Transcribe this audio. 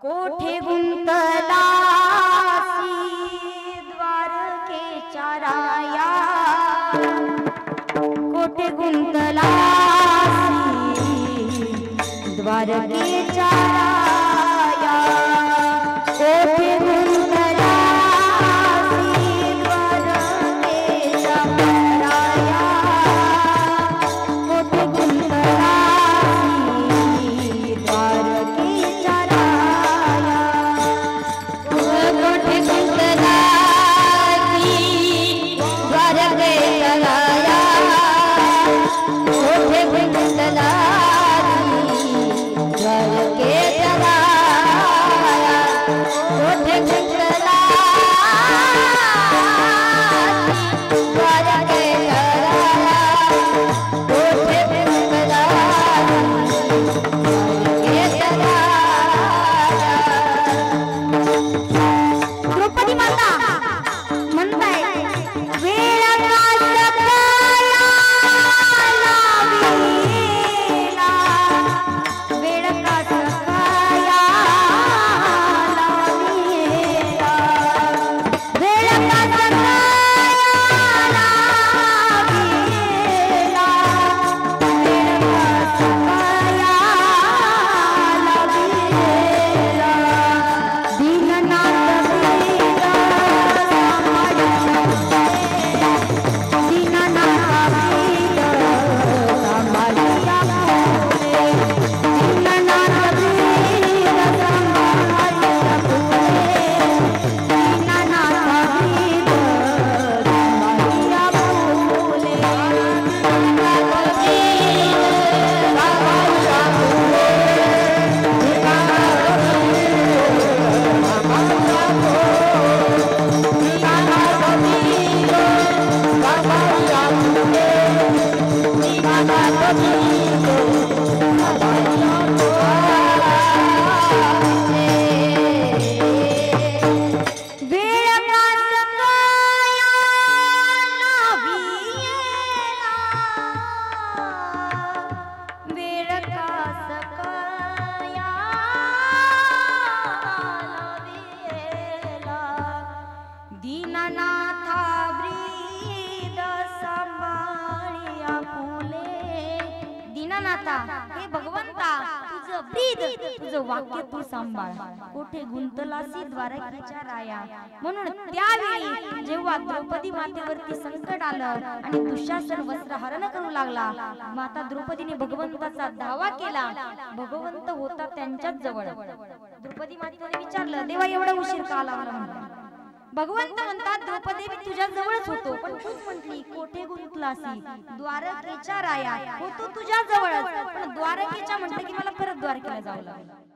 कोठे गुंतलासी द्वारकेच्या राया, कोठे गुंतलासी द्वारकेच्या राया, कोठे गुंतलासी द्वारकेच्या राया, कोठे गुंतलासी द्वारकेच्या राया, कोठे गुंतलासी द्वारकेच्या राया, कोठे गुंतलासी द्वारकेच्या राया, कोठे गुंतलासी द्वारकेच्या राया, कोठे गुंतलासी द्वारकेच्या राया। द्रौपदी माता म्हणताय वेळ का सकला लावीला, वेळ का सकला लावीला, वेळ का सकला लावीला, वेळ का सकला लावीला, दीननाथ वीर दीननाथा ब्रीद सांभाळिया फुले, दीननाथा हे भगवंता तुझं ब्रीद तुझं वाक्य तू सांभाळ, कोठे गुंतलासी द्वारकेच्या राया। म्हणून त्यावेळी जेव्हा द्रौपदी मातेवरती संकट आलं आणि दुःशासन वस्त्रहरण करू लागला, माता द्रौपदीने भगवंताचा धावा केला। भगवंत होता त्यांच्याच जवळ। द्रौपदी मातेने विचारलं, देवा एवढा उशीर का लावला म्हणून? भगवंत म्हणतात, द्रौपदी मी तुझ्या जवळच होतो, पण तूच म्हटली कोठे गुंतलासी द्वारकेच्या राया, होतो तुझ्या जवळच, पण द्वारकेच्या म्हटलं की मला परत द्वारकेला जावं लागलं।